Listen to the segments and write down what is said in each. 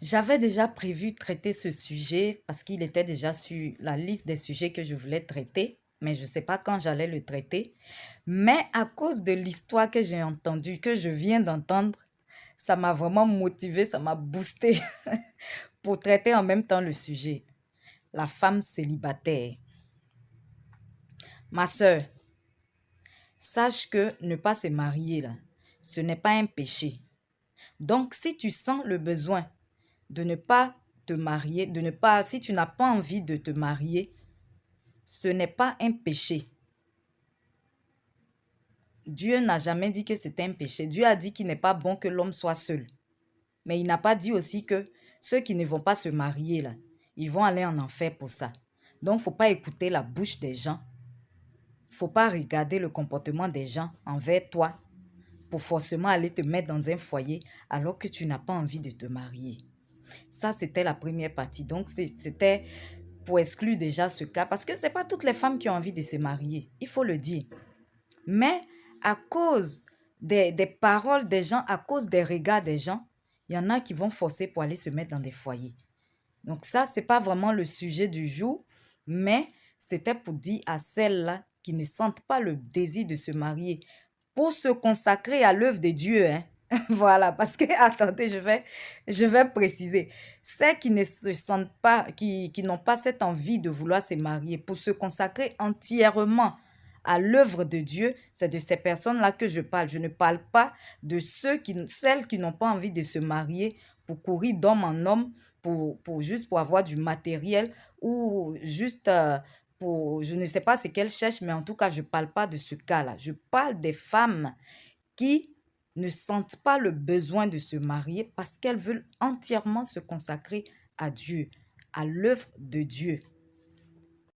J'avais déjà prévu traiter ce sujet parce qu'il était déjà sur la liste des sujets que je voulais traiter, mais je ne sais pas quand j'allais le traiter. Mais à cause de l'histoire que j'ai entendue, que je viens d'entendre, ça m'a vraiment motivée, ça m'a boosté pour traiter en même temps le sujet. La femme célibataire. Ma sœur, sache que ne pas se marier, là, ce n'est pas un péché. Donc, si tu sens le besoin de ne pas te marier, si tu n'as pas envie de te marier, ce n'est pas un péché. Dieu n'a jamais dit que c'était un péché. Dieu a dit qu'il n'est pas bon que l'homme soit seul. Mais il n'a pas dit aussi que ceux qui ne vont pas se marier, là, ils vont aller en enfer pour ça. Donc, il ne faut pas écouter la bouche des gens. Il ne faut pas regarder le comportement des gens envers toi pour forcément aller te mettre dans un foyer alors que tu n'as pas envie de te marier. Ça, c'était la première partie. Donc, c'était pour exclure déjà ce cas. Parce que ce n'est pas toutes les femmes qui ont envie de se marier. Il faut le dire. Mais à cause des paroles des gens, à cause des regards des gens, il y en a qui vont forcer pour aller se mettre dans des foyers. Donc ça, ce n'est pas vraiment le sujet du jour, mais c'était pour dire à celles-là qui ne sentent pas le désir de se marier pour se consacrer à l'œuvre de Dieu, hein. Voilà, parce que, attendez, je vais préciser. Celles qui ne se sentent pas, qui n'ont pas cette envie de vouloir se marier, pour se consacrer entièrement à l'œuvre de Dieu, c'est de ces personnes-là que je parle. Je ne parle pas de celles qui n'ont pas envie de se marier pour courir d'homme en homme, juste pour avoir du matériel ou juste je ne sais pas ce qu'elles cherchent, mais en tout cas, je ne parle pas de ce cas-là. Je parle des femmes qui ne sentent pas le besoin de se marier parce qu'elles veulent entièrement se consacrer à Dieu, à l'œuvre de Dieu.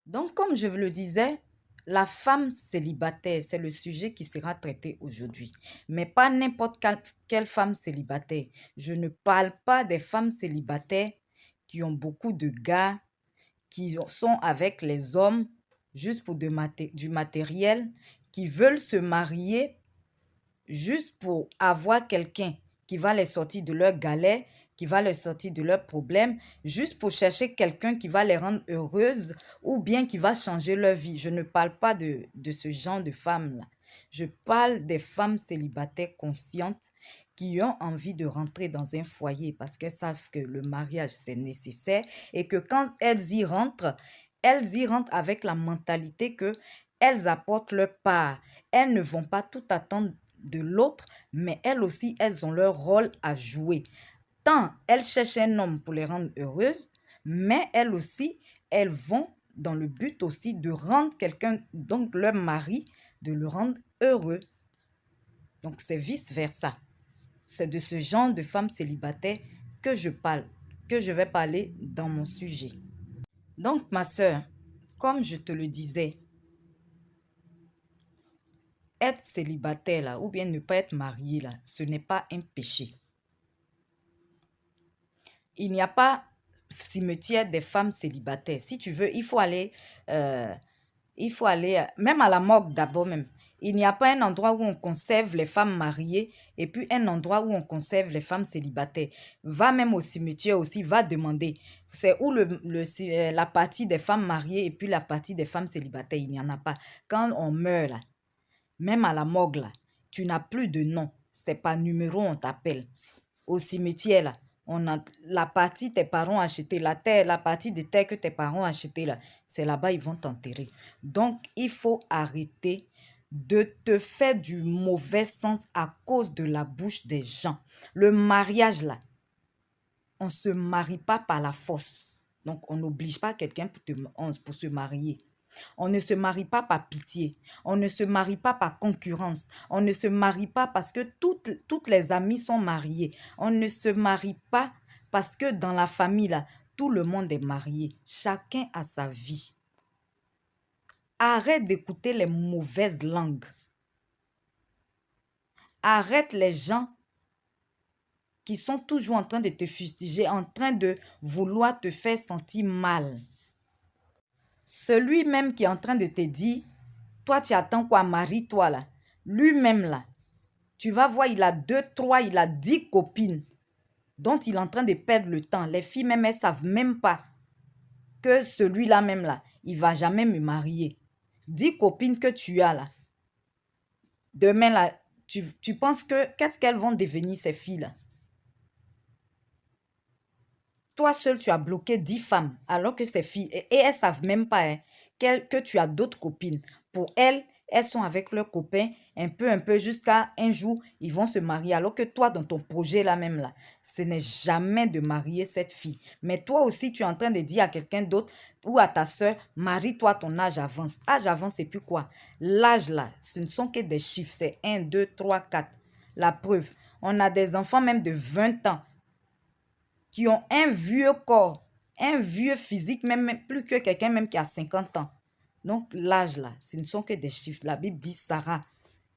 Donc, comme je vous le disais, la femme célibataire, c'est le sujet qui sera traité aujourd'hui. Mais pas n'importe quelle femme célibataire. Je ne parle pas des femmes célibataires qui ont beaucoup de gars, qui sont avec les hommes juste pour du matériel, qui veulent se marier juste pour avoir quelqu'un qui va les sortir de leur galère, qui va les sortir de leurs problèmes, juste pour chercher quelqu'un qui va les rendre heureuses ou bien qui va changer leur vie. Je ne parle pas de ce genre de femmes-là. Je parle des femmes célibataires conscientes qui ont envie de rentrer dans un foyer parce qu'elles savent que le mariage, c'est nécessaire et que quand elles y rentrent avec la mentalité que elles apportent leur part. Elles ne vont pas tout attendre de l'autre, mais elles aussi, elles ont leur rôle à jouer. Tant elles cherchent un homme pour les rendre heureuses, mais elles aussi, elles vont dans le but aussi de rendre quelqu'un, donc leur mari, de le rendre heureux. Donc c'est vice-versa. C'est de ce genre de femmes célibataires que je parle, que je vais parler dans mon sujet. Donc ma sœur, comme je te le disais, être célibataire là, ou bien ne pas être marié là, ce n'est pas un péché. Il n'y a pas cimetière des femmes célibataires. Si tu veux, même à la morgue d'abord même. Il n'y a pas un endroit où on conserve les femmes mariées et puis un endroit où on conserve les femmes célibataires. Va même au cimetière aussi, va demander. C'est où la partie des femmes mariées et puis la partie des femmes célibataires. Il n'y en a pas. Quand on meurt là, même à la morgue là, tu n'as plus de nom. C'est par numéro on t'appelle. Au cimetière là, on a la partie tes parents ont acheté, la terre, la partie de terre que tes parents ont acheté là, c'est là-bas ils vont t'enterrer. Donc, il faut arrêter de te faire du mauvais sens à cause de la bouche des gens. Le mariage là, on ne se marie pas par la force. Donc, on n'oblige pas quelqu'un pour se marier. On ne se marie pas par pitié. On ne se marie pas par concurrence. On ne se marie pas parce que toutes les amies sont mariées. On ne se marie pas parce que dans la famille, là, tout le monde est marié. Chacun a sa vie. Arrête d'écouter les mauvaises langues. Arrête les gens qui sont toujours en train de te fustiger, en train de vouloir te faire sentir mal. Celui-même qui est en train de te dire, toi tu attends quoi, marie-toi là. Lui-même là, tu vas voir, il a 2, 3, il a 10 copines. dont il est en train de perdre le temps. Les filles même, elles ne savent même pas que celui-là même là, il ne va jamais me marier. 10 copines que tu as là, demain là, tu penses que qu'est-ce qu'elles vont devenir ces filles-là? Toi seul, tu as bloqué 10 femmes, alors que ces filles, et elles ne savent même pas hein, que tu as d'autres copines. Pour elles, elles sont avec leurs copains un peu, jusqu'à un jour, ils vont se marier. Alors que toi, dans ton projet là même là, ce n'est jamais de marier cette fille. Mais toi aussi, tu es en train de dire à quelqu'un d'autre ou à ta soeur, marie-toi, ton âge avance. Âge avance et puis quoi? L'âge là, ce ne sont que des chiffres. C'est 1, 2, 3, 4. La preuve, on a des enfants même de 20 ans qui ont un vieux corps, un vieux physique, même plus que quelqu'un même qui a 50 ans. Donc, l'âge là, ce ne sont que des chiffres. La Bible dit Sarah,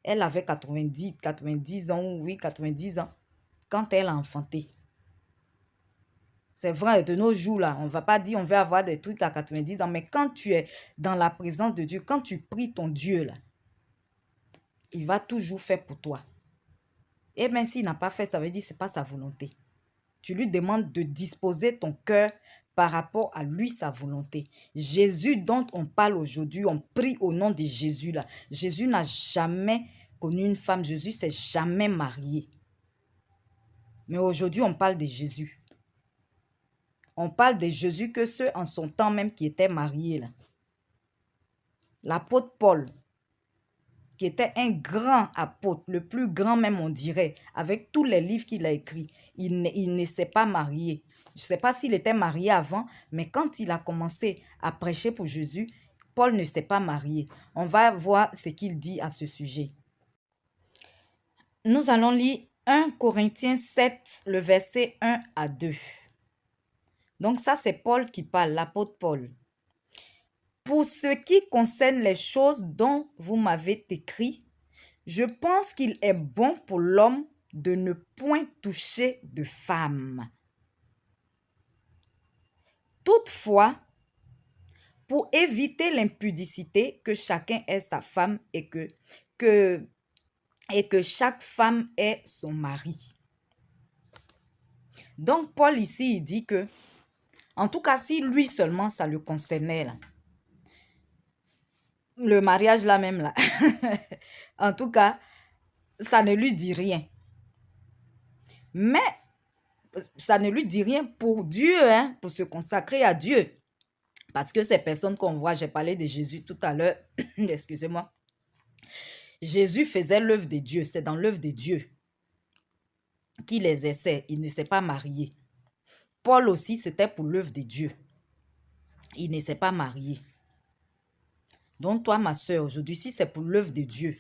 elle avait 90 ans, oui, 90 ans, quand elle a enfanté. C'est vrai, de nos jours là, on ne va pas dire on veut avoir des trucs à 90 ans, mais quand tu es dans la présence de Dieu, quand tu pries ton Dieu là, il va toujours faire pour toi. Et même s'il n'a pas fait, ça veut dire que ce n'est pas sa volonté. Tu lui demandes de disposer ton cœur par rapport à lui, sa volonté. Jésus dont on parle aujourd'hui, on prie au nom de Jésus là. Jésus n'a jamais connu une femme. Jésus s'est jamais marié. Mais aujourd'hui, on parle de Jésus. On parle de Jésus que ceux en son temps même qui étaient mariés là. L'apôtre Paul, qui était un grand apôtre, le plus grand même on dirait, avec tous les livres qu'il a écrits, il ne s'est pas marié. Je ne sais pas s'il était marié avant, mais quand il a commencé à prêcher pour Jésus, Paul ne s'est pas marié. On va voir ce qu'il dit à ce sujet. Nous allons lire 1 Corinthiens 7, le verset 1 à 2. Donc ça, c'est Paul qui parle, l'apôtre Paul. Pour ce qui concerne les choses dont vous m'avez écrit, je pense qu'il est bon pour l'homme de ne point toucher de femme. Toutefois, pour éviter l'impudicité, que chacun ait sa femme et que chaque femme ait son mari. Donc, Paul ici, il dit que, en tout cas, si lui seulement ça le concernait, là, le mariage là même, là, en tout cas, ça ne lui dit rien. Mais, ça ne lui dit rien pour Dieu, hein, pour se consacrer à Dieu. Parce que ces personnes qu'on voit, j'ai parlé de Jésus tout à l'heure, excusez-moi. Jésus faisait l'œuvre de Dieu, c'est dans l'œuvre de Dieu qu'il les essaie, il ne s'est pas marié. Paul aussi, c'était pour l'œuvre de Dieu. Il ne s'est pas marié. Donc toi, ma soeur, aujourd'hui, si c'est pour l'œuvre de Dieu,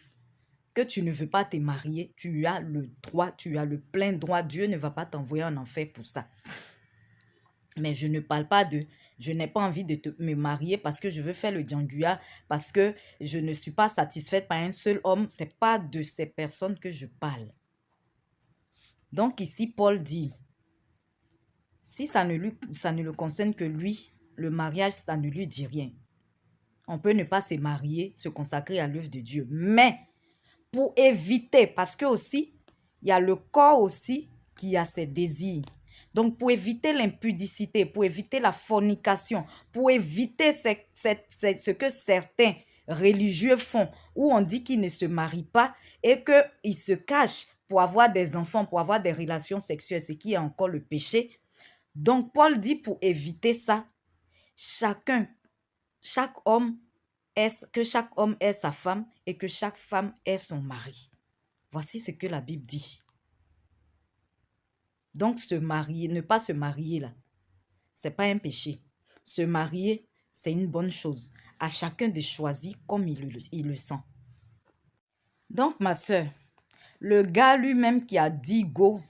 que tu ne veux pas te marier, tu as le droit, tu as le plein droit. Dieu ne va pas t'envoyer en enfer pour ça. Mais je ne parle pas de... Je n'ai pas envie de me marier parce que je veux faire le djanguya, parce que je ne suis pas satisfaite par un seul homme. Ce n'est pas de ces personnes que je parle. Donc ici, Paul dit, si ça ne le concerne que lui, le mariage, ça ne lui dit rien. On peut ne pas se marier, se consacrer à l'œuvre de Dieu. Mais pour éviter, parce que aussi, il y a le corps aussi qui a ses désirs. Donc, pour éviter l'impudicité, pour éviter la fornication, pour éviter ce que certains religieux font, où on dit qu'ils ne se marient pas et qu'ils se cachent pour avoir des enfants, pour avoir des relations sexuelles, ce qui est encore le péché. Donc, Paul dit pour éviter ça, que chaque homme ait sa femme et que chaque femme ait son mari. Voici ce que la Bible dit. Donc, se marier, ne pas se marier là, ce n'est pas un péché. Se marier, c'est une bonne chose. À chacun de choisir comme il le sent. Donc, ma soeur, le gars lui-même qui a dit go,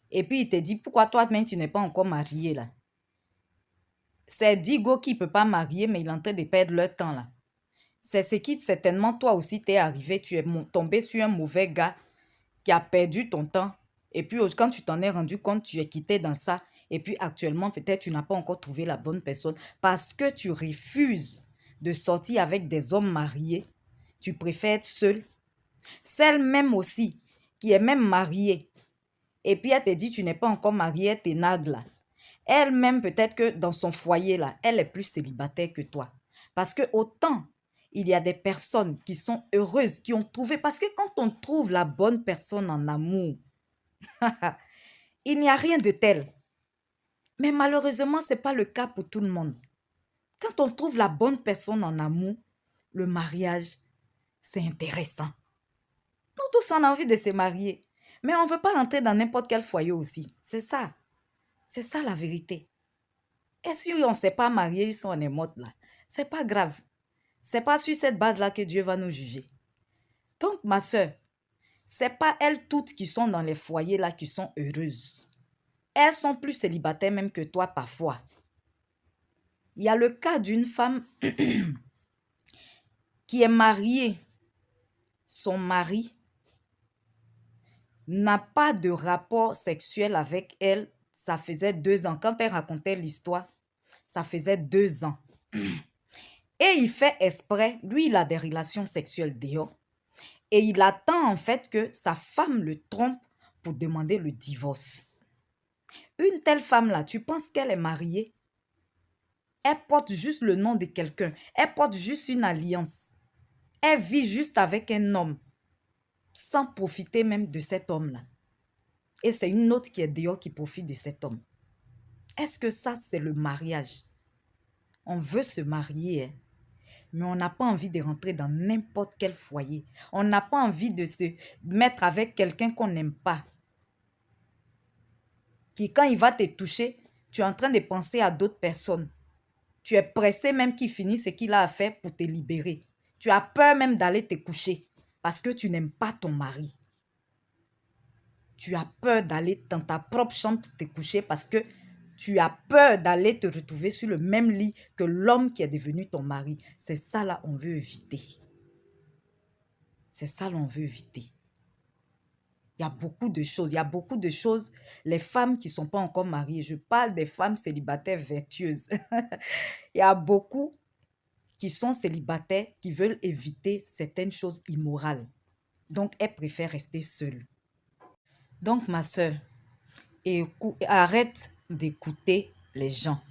et puis il te dit, pourquoi toi-même tu n'es pas encore marié là? C'est dit go qui ne peut pas marier, mais il est en train de perdre leur temps là. C'est ce qui certainement toi aussi t'est arrivé. Tu es tombé sur un mauvais gars qui a perdu ton temps. Et puis quand tu t'en es rendu compte, tu es quitté dans ça. Et puis actuellement, peut-être tu n'as pas encore trouvé la bonne personne parce que tu refuses de sortir avec des hommes mariés. Tu préfères être seul. Celle même aussi qui est même mariée Et puis elle te dit, tu n'es pas encore mariée, elle t'énagle là. Elle-même, peut-être que dans son foyer là, elle est plus célibataire que toi. Parce que autant il y a des personnes qui sont heureuses, qui ont trouvé, parce que quand on trouve la bonne personne en amour, il n'y a rien de tel. Mais malheureusement, ce n'est pas le cas pour tout le monde. Quand on trouve la bonne personne en amour, le mariage, c'est intéressant. Nous tous, on a envie de se marier. Mais on ne veut pas rentrer dans n'importe quel foyer aussi. C'est ça. C'est ça la vérité. Et si on ne s'est pas marié, si on est mort là, c'est pas grave. C'est pas sur cette base-là que Dieu va nous juger. Donc, ma soeur, c'est pas elles toutes qui sont dans les foyers là qui sont heureuses. Elles sont plus célibataires même que toi parfois. Il y a le cas d'une femme qui est mariée. Son mari n'a pas de rapport sexuel avec elle. Ça faisait 2 ans. Quand elle racontait l'histoire, ça faisait 2 ans. Et il fait exprès, lui, il a des relations sexuelles dehors. Et il attend en fait que sa femme le trompe pour demander le divorce. Une telle femme-là, tu penses qu'elle est mariée? Elle porte juste le nom de quelqu'un. Elle porte juste une alliance. Elle vit juste avec un homme, sans profiter même de cet homme-là. Et c'est une autre qui est dehors qui profite de cet homme. Est-ce que ça, c'est le mariage? On veut se marier, hein? Mais on n'a pas envie de rentrer dans n'importe quel foyer. On n'a pas envie de se mettre avec quelqu'un qu'on n'aime pas. Qui, quand il va te toucher, tu es en train de penser à d'autres personnes. Tu es pressé même qu'il finisse ce qu'il a à faire pour te libérer. Tu as peur même d'aller te coucher parce que tu n'aimes pas ton mari. Tu as peur d'aller dans ta propre chambre te coucher parce que tu as peur d'aller te retrouver sur le même lit que l'homme qui est devenu ton mari. C'est ça là on veut éviter. C'est ça l'on veut éviter. Il y a beaucoup de choses. Il y a beaucoup de choses. Les femmes qui ne sont pas encore mariées, je parle des femmes célibataires vertueuses. Il y a beaucoup qui sont célibataires qui veulent éviter certaines choses immorales. Donc, elles préfèrent rester seules. Donc, ma soeur, arrête d'écouter les gens.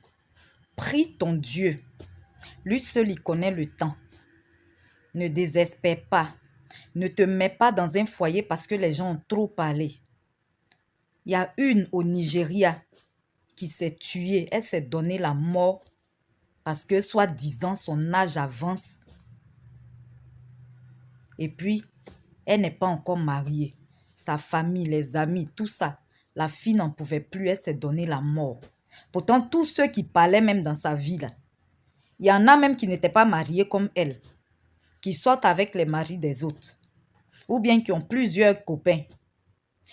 Prie ton Dieu. Lui seul, il connaît le temps. Ne désespère pas. Ne te mets pas dans un foyer parce que les gens ont trop parlé. Il y a une au Nigeria qui s'est tuée. Elle s'est donné la mort parce que, soi-disant, son âge avance. Et puis, elle n'est pas encore mariée. Sa famille, les amis, tout ça. La fille n'en pouvait plus, elle s'est donné la mort. Pourtant, tous ceux qui parlaient même dans sa vie, là, il y en a même qui n'étaient pas mariés comme elle, qui sortent avec les maris des autres, ou bien qui ont plusieurs copains.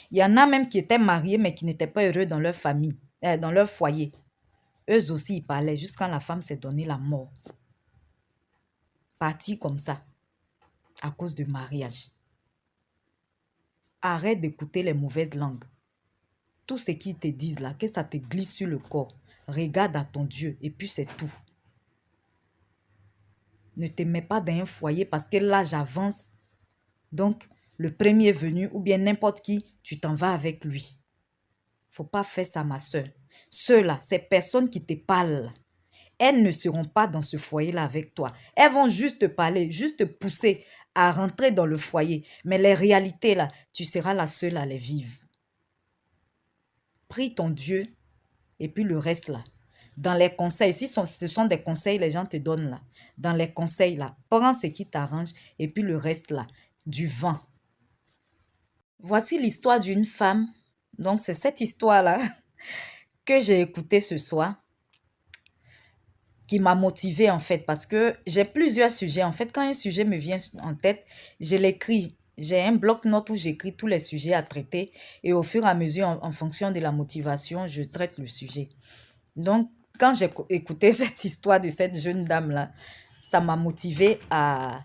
Il y en a même qui étaient mariés, mais qui n'étaient pas heureux dans leur famille, dans leur foyer. Eux aussi, ils parlaient jusqu'à la femme s'est donné la mort. Partie comme ça, à cause du mariage. Arrête d'écouter les mauvaises langues. Tout ce qu'ils te disent là, que ça te glisse sur le corps. Regarde à ton Dieu et puis c'est tout. Ne te mets pas dans un foyer parce que l'âge avance. Donc, le premier venu ou bien n'importe qui, tu t'en vas avec lui. Faut pas faire ça, ma soeur. Ceux-là, ces personnes qui te parlent, elles ne seront pas dans ce foyer-là avec toi. Elles vont juste te parler, juste te pousser à rentrer dans le foyer. Mais les réalités, là, tu seras la seule à les vivre. Prie ton Dieu et puis le reste, là. Dans les conseils, si ce sont des conseils, les gens te donnent là. Dans les conseils, là, prends ce qui t'arrange et puis le reste, là, du vent. Voici l'histoire d'une femme. Donc, c'est cette histoire-là que j'ai écoutée ce soir qui m'a motivée en fait parce que j'ai plusieurs sujets. En fait, quand un sujet me vient en tête, je l'écris. J'ai un bloc-notes où j'écris tous les sujets à traiter et au fur et à mesure, en fonction de la motivation, je traite le sujet. Donc, quand j'ai écouté cette histoire de cette jeune dame-là, ça m'a motivée à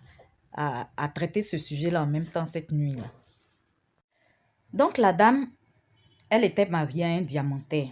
traiter ce sujet-là en même temps cette nuit-là. Donc, la dame, elle était mariée à un diamantaire.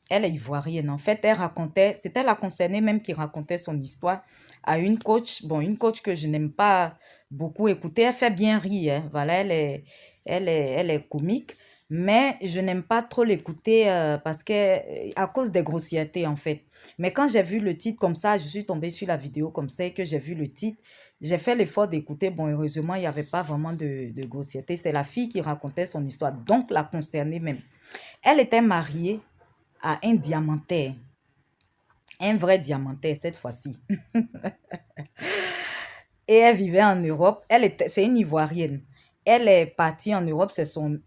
Elle est ivoirienne. En fait, elle racontait, c'était la concernée même qui racontait son histoire à une coach. Bon, une coach que je n'aime pas beaucoup écouter. Elle fait bien rire, hein. Voilà, elle est comique. Mais je n'aime pas trop l'écouter parce que, à cause des grossièretés en fait. Mais quand j'ai vu le titre comme ça, je suis tombée sur la vidéo comme ça et que j'ai vu le titre, j'ai fait l'effort d'écouter. Bon, heureusement, il n'y avait pas vraiment de grossièreté. C'est la fille qui racontait son histoire, donc la concernée même. Elle était mariée à un diamantaire, un vrai diamantaire cette fois-ci. Et elle vivait en Europe. C'est une Ivoirienne. Elle est partie en Europe, c'est son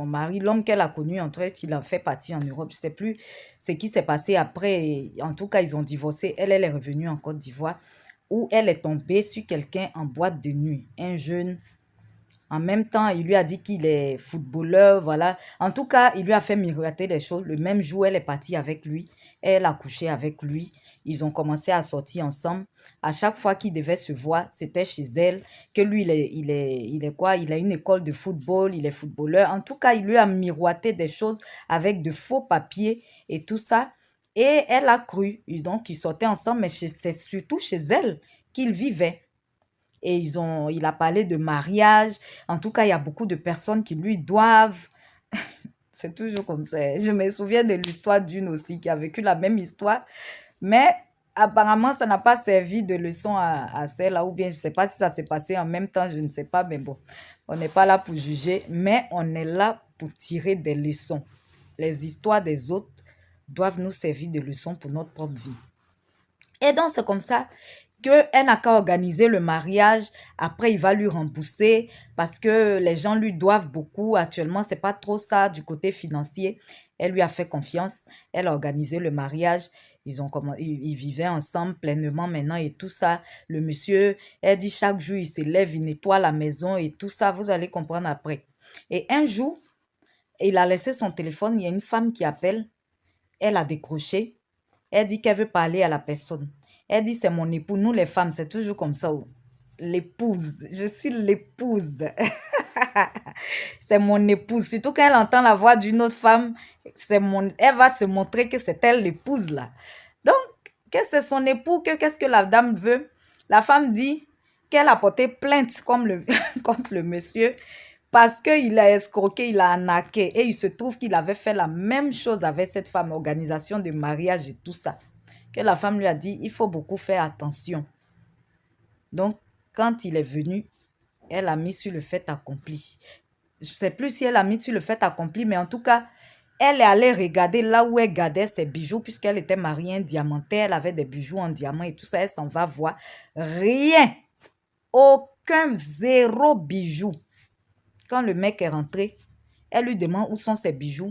mari, l'homme qu'elle a connu en fait, il a fait partie en Europe. Je ne sais plus ce qui s'est passé après. En tout cas, ils ont divorcé. Elle est revenue en Côte d'Ivoire où elle est tombée sur quelqu'un en boîte de nuit, un jeune. En même temps, il lui a dit qu'il est footballeur, voilà. En tout cas, il lui a fait miroiter des choses. Le même jour, elle est partie avec lui. Elle a couché avec lui. Ils ont commencé à sortir ensemble. À chaque fois qu'ils devaient se voir, c'était chez elle. Que lui, il est quoi? Il a une école de football, il est footballeur. En tout cas, il lui a miroité des choses avec de faux papiers et tout ça. Et elle a cru. Donc, ils sortaient ensemble, mais c'est surtout chez elle qu'ils vivaient. Et il a parlé de mariage. En tout cas, il y a beaucoup de personnes qui lui doivent. C'est toujours comme ça. Je me souviens de l'histoire d'une aussi qui a vécu la même histoire. Mais apparemment, ça n'a pas servi de leçon à celle-là. Ou bien, je ne sais pas si ça s'est passé en même temps, je ne sais pas. Mais bon, on n'est pas là pour juger. Mais on est là pour tirer des leçons. Les histoires des autres doivent nous servir de leçons pour notre propre vie. Et donc, c'est comme ça qu'elle n'a qu'à organiser le mariage. Après, il va lui rembourser parce que les gens lui doivent beaucoup. Actuellement, c'est pas trop ça du côté financier. Elle lui a fait confiance. Elle a organisé le mariage. Ils vivaient ensemble pleinement maintenant et tout ça. Le monsieur, elle dit chaque jour, il se lève, il nettoie la maison et tout ça. Vous allez comprendre après. Et un jour, il a laissé son téléphone. Il y a une femme qui appelle. Elle a décroché. Elle dit qu'elle veut parler à la personne. Elle dit, c'est mon époux. Nous, les femmes, c'est toujours comme ça. L'épouse. Je suis l'épouse. C'est mon épouse. Surtout quand elle entend la voix d'une autre femme, elle va se montrer que c'est elle l'épouse là. Donc, que c'est son époux, qu'est-ce que la dame veut? La femme dit qu'elle a porté plainte contre le monsieur parce qu'il a escroqué, il a arnaqué. Et il se trouve qu'il avait fait la même chose avec cette femme, organisation de mariage et tout ça. Que la femme lui a dit, il faut beaucoup faire attention. Donc, quand il est venu, elle a mis sur le fait accompli. Je ne sais plus si elle a mis sur le fait accompli, mais en tout cas, elle est allée regarder là où elle gardait ses bijoux, puisqu'elle était mariée en diamantaire, elle avait des bijoux en diamant et tout ça, elle s'en va voir. Rien, aucun, zéro bijou. Quand le mec est rentré, elle lui demande où sont ses bijoux.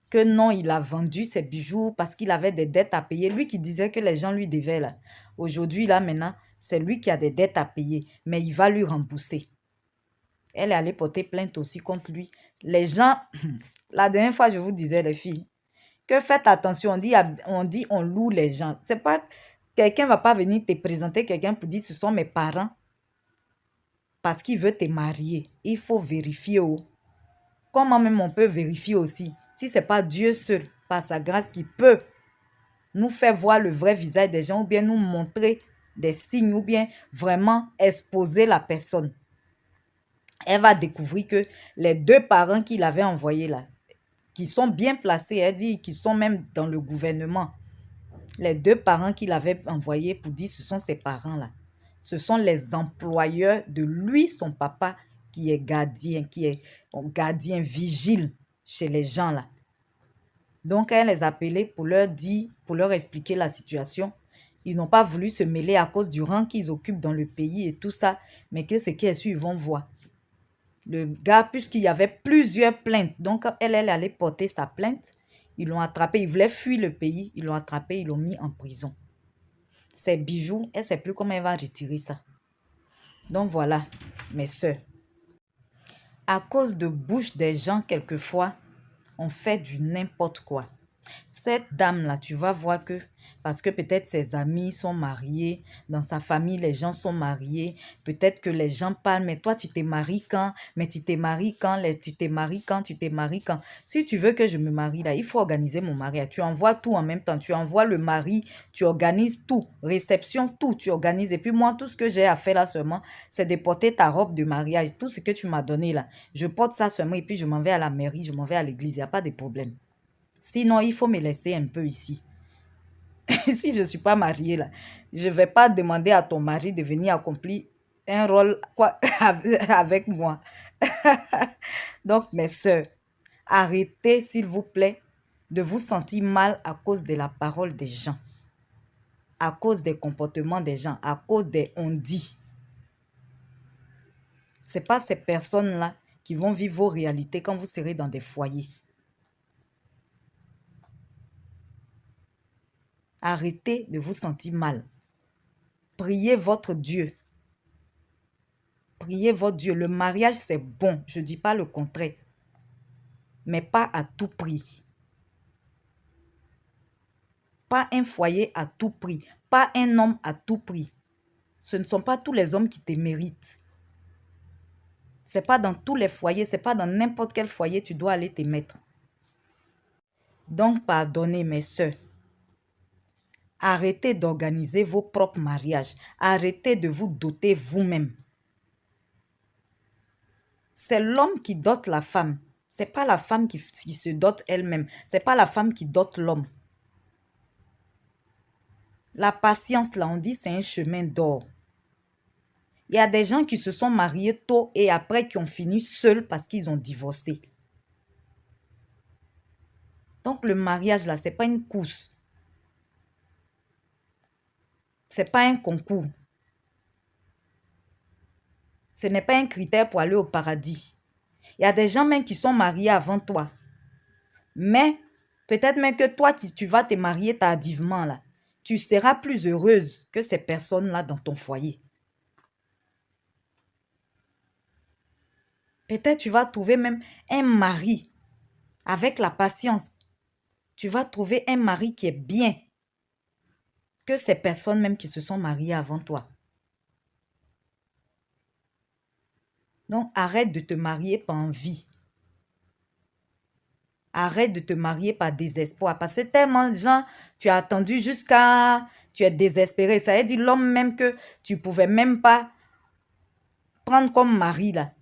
Que non, il a vendu ses bijoux parce qu'il avait des dettes à payer. Lui qui disait que les gens lui devaient là. Aujourd'hui, là, maintenant, c'est lui qui a des dettes à payer. Mais il va lui rembourser. Elle est allée porter plainte aussi contre lui. Les gens, la dernière fois, je vous disais, les filles, que faites attention. On loue les gens. C'est pas, quelqu'un ne va pas venir te présenter quelqu'un pour dire ce sont mes parents parce qu'il veut te marier. Il faut vérifier. Comment même on peut vérifier aussi? Si ce n'est pas Dieu seul, par sa grâce, qui peut nous faire voir le vrai visage des gens ou bien nous montrer des signes ou bien vraiment exposer la personne. Elle va découvrir que les deux parents qu'il avait envoyés là, qui sont bien placés, elle dit qu'ils sont même dans le gouvernement. Les deux parents qu'il avait envoyés pour dire ce sont ses parents là. Ce sont les employeurs de lui, son papa, qui est gardien vigile chez les gens là. Donc, elle les a appelés pour leur dire, pour leur expliquer la situation. Ils n'ont pas voulu se mêler à cause du rang qu'ils occupent dans le pays et tout ça, mais que ce qui est sûr, ils vont voir. Le gars, puisqu'il y avait plusieurs plaintes, donc elle est allée porter sa plainte. Ils l'ont attrapé, il voulait fuir le pays, ils l'ont attrapé, ils l'ont mis en prison. Ses bijoux, elle ne sait plus comment elle va retirer ça. Donc voilà, mes soeurs. À cause de bouche des gens, quelquefois, on fait du n'importe quoi. Cette dame-là, tu vas voir que, parce que peut-être ses amis sont mariés, dans sa famille, les gens sont mariés, peut-être que les gens parlent, mais toi, tu t'es marié quand? Mais tu t'es marié quand? Tu t'es marié quand? Tu t'es marié quand? Si tu veux que je me marie là, il faut organiser mon mariage. Tu envoies tout en même temps. Tu envoies le mari, tu organises tout, réception, tout, tu organises. Et puis moi, tout ce que j'ai à faire là seulement, c'est de porter ta robe de mariage. Tout ce que tu m'as donné là, je porte ça seulement et puis je m'en vais à la mairie, je m'en vais à l'église. Il n'y a pas de problème. Sinon, il faut me laisser un peu ici. Si je ne suis pas mariée, là, je ne vais pas demander à ton mari de venir accomplir un rôle quoi, avec moi. Donc, mes sœurs, arrêtez, s'il vous plaît, de vous sentir mal à cause de la parole des gens, à cause des comportements des gens, à cause des on-dit. Ce n'est pas ces personnes-là qui vont vivre vos réalités quand vous serez dans des foyers. Arrêtez de vous sentir mal. Priez votre Dieu. Priez votre Dieu. Le mariage, c'est bon. Je ne dis pas le contraire. Mais pas à tout prix. Pas un foyer à tout prix. Pas un homme à tout prix. Ce ne sont pas tous les hommes qui te méritent. Ce n'est pas dans tous les foyers. Ce n'est pas dans n'importe quel foyer tu dois aller te mettre. Donc, pardonnez mes soeurs. Arrêtez d'organiser vos propres mariages. Arrêtez de vous doter vous-même. C'est l'homme qui dote la femme. Ce n'est pas la femme qui se dote elle-même. Ce n'est pas la femme qui dote l'homme. La patience, là, on dit, c'est un chemin d'or. Il y a des gens qui se sont mariés tôt et après qui ont fini seuls parce qu'ils ont divorcé. Donc, le mariage, là, ce n'est pas une course. Ce n'est pas un concours. Ce n'est pas un critère pour aller au paradis. Il y a des gens même qui sont mariés avant toi. Mais, peut-être même que toi, tu vas te marier tardivement, là. Tu seras plus heureuse que ces personnes-là dans ton foyer. Peut-être tu vas trouver même un mari avec la patience. Tu vas trouver un mari qui est bien que ces personnes même qui se sont mariées avant toi. Donc, arrête de te marier par envie. Arrête de te marier par désespoir. Parce que tellement de gens, tu as attendu jusqu'à... Tu es désespéré. Ça veut dire l'homme même que tu ne pouvais même pas prendre comme mari là.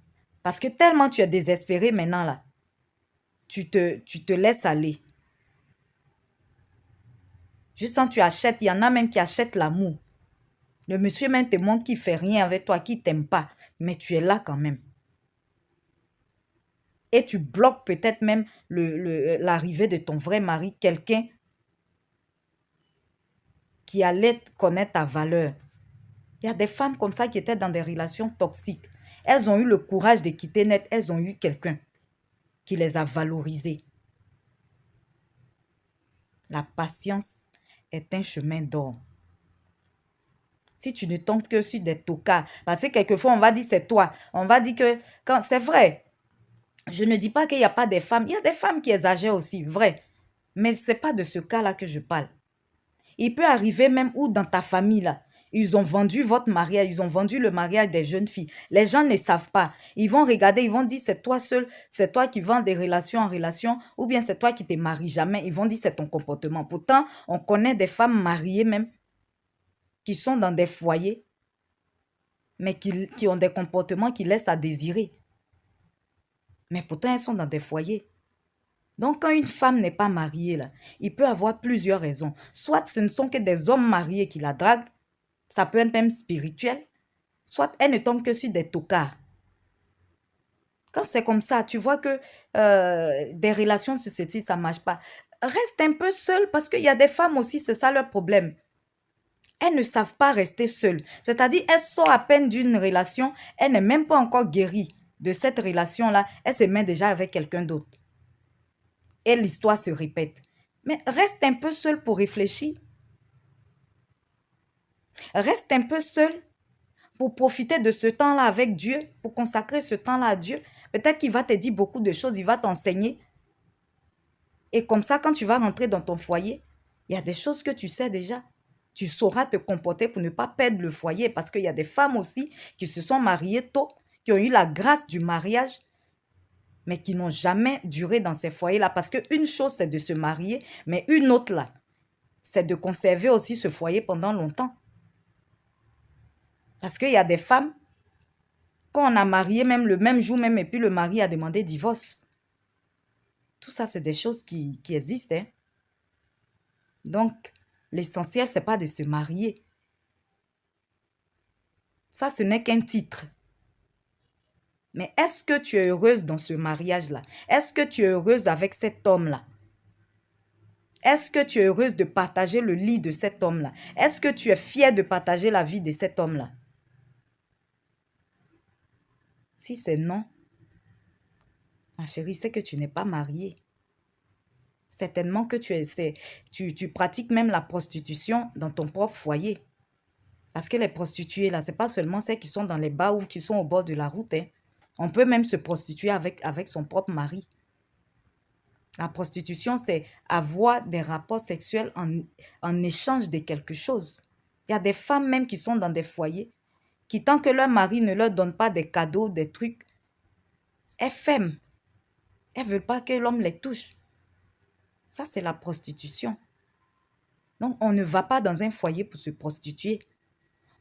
Parce que tellement tu es désespéré maintenant là. Tu te laisses aller. Juste quand tu achètes, il y en a même qui achètent l'amour. Le monsieur même te montre qu'il ne fait rien avec toi, qu'il ne t'aime pas. Mais tu es là quand même. Et tu bloques peut-être même l'arrivée de ton vrai mari, quelqu'un qui allait connaître ta valeur. Il y a des femmes comme ça qui étaient dans des relations toxiques. Elles ont eu le courage de quitter net. Elles ont eu quelqu'un qui les a valorisées. La patience est un chemin d'or. Si tu ne tombes que sur des tocards, parce que quelquefois on va dire c'est toi. On va dire que quand c'est vrai. Je ne dis pas qu'il n'y a pas des femmes. Il y a des femmes qui exagèrent aussi, vrai. Mais ce n'est pas de ce cas-là que je parle. Il peut arriver même où dans ta famille, là, ils ont vendu votre mariage, ils ont vendu le mariage des jeunes filles. Les gens ne savent pas. Ils vont regarder, ils vont dire c'est toi seul, c'est toi qui vends des relations en relation, ou bien c'est toi qui te maries jamais. Ils vont dire c'est ton comportement. Pourtant, on connaît des femmes mariées même, qui sont dans des foyers, mais qui ont des comportements qui laissent à désirer. Mais pourtant, elles sont dans des foyers. Donc, quand une femme n'est pas mariée, là, il peut avoir plusieurs raisons. Soit ce ne sont que des hommes mariés qui la draguent, ça peut être même spirituel, soit elle ne tombe que sur des tocards. Quand c'est comme ça, tu vois que des relations sur ce type, ça ne marche pas. Reste un peu seule parce qu'il y a des femmes aussi, c'est ça leur problème. Elles ne savent pas rester seules. C'est-à-dire, elles sortent à peine d'une relation, elles n'est même pas encore guérie de cette relation-là, elles se mettent déjà avec quelqu'un d'autre. Et l'histoire se répète. Mais reste un peu seul pour réfléchir. Reste un peu seul pour profiter de ce temps-là avec Dieu, pour consacrer ce temps-là à Dieu. Peut-être qu'il va te dire beaucoup de choses, il va t'enseigner. Et comme ça, quand tu vas rentrer dans ton foyer, il y a des choses que tu sais déjà. Tu sauras te comporter pour ne pas perdre le foyer parce qu'il y a des femmes aussi qui se sont mariées tôt, qui ont eu la grâce du mariage, mais qui n'ont jamais duré dans ces foyers-là. Parce qu'une chose, c'est de se marier, mais une autre, là, c'est de conserver aussi ce foyer pendant longtemps. Parce qu'il y a des femmes, quand on a marié, même le même jour même, et puis le mari a demandé divorce. Tout ça, c'est des choses qui existent. Hein. Donc, l'essentiel, ce n'est pas de se marier. Ça, ce n'est qu'un titre. Mais est-ce que tu es heureuse dans ce mariage-là? Est-ce que tu es heureuse avec cet homme-là? Est-ce que tu es heureuse de partager le lit de cet homme-là? Est-ce que tu es fière de partager la vie de cet homme-là? Si c'est non, ma chérie, c'est que tu n'es pas mariée. Certainement que tu pratiques même la prostitution dans ton propre foyer. Parce que les prostituées, là, ce n'est pas seulement celles qui sont dans les bars ou qui sont au bord de la route. Hein. On peut même se prostituer avec son propre mari. La prostitution, c'est avoir des rapports sexuels en échange de quelque chose. Il y a des femmes même qui sont dans des foyers qui, tant que leur mari ne leur donne pas des cadeaux, des trucs, elles ferment. Elles ne veulent pas que l'homme les touche. Ça, c'est la prostitution. Donc, on ne va pas dans un foyer pour se prostituer.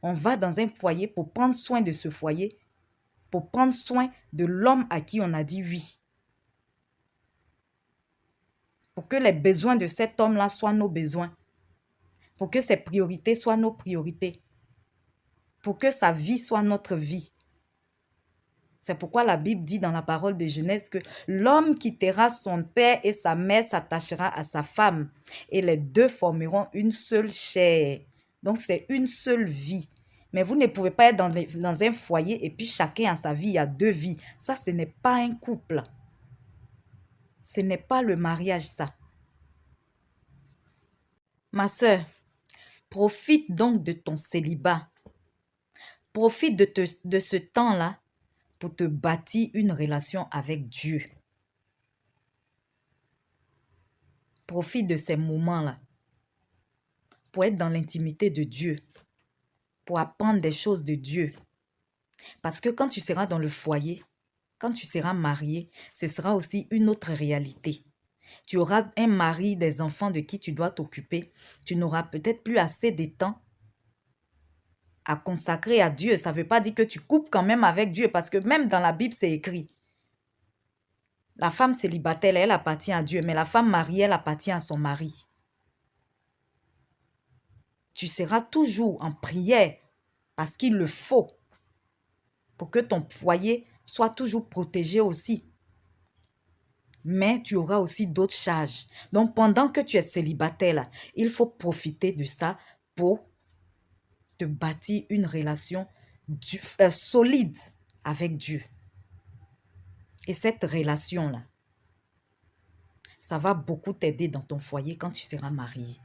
On va dans un foyer pour prendre soin de ce foyer, pour prendre soin de l'homme à qui on a dit oui. Pour que les besoins de cet homme-là soient nos besoins. Pour que ses priorités soient nos priorités. Pour que sa vie soit notre vie. C'est pourquoi la Bible dit dans la parole de Genèse que l'homme quittera son père et sa mère s'attachera à sa femme et les deux formeront une seule chair. Donc c'est une seule vie. Mais vous ne pouvez pas être dans un foyer et puis chacun a sa vie, il y a deux vies. Ça, ce n'est pas un couple. Ce n'est pas le mariage, ça. Ma soeur, profite donc de ton célibat. Profite de ce temps-là pour te bâtir une relation avec Dieu. Profite de ces moments-là pour être dans l'intimité de Dieu, pour apprendre des choses de Dieu. Parce que quand tu seras dans le foyer, quand tu seras marié, ce sera aussi une autre réalité. Tu auras un mari, des enfants de qui tu dois t'occuper. Tu n'auras peut-être plus assez de temps à consacrer à Dieu. Ça ne veut pas dire que tu coupes quand même avec Dieu, parce que même dans la Bible, c'est écrit. La femme célibataire, elle appartient à Dieu, mais la femme mariée, elle appartient à son mari. Tu seras toujours en prière parce qu'il le faut pour que ton foyer soit toujours protégé aussi. Mais tu auras aussi d'autres charges. Donc, pendant que tu es célibataire, là, il faut profiter de ça pour te bâtir une relation solide avec Dieu. Et cette relation-là, ça va beaucoup t'aider dans ton foyer quand tu seras marié.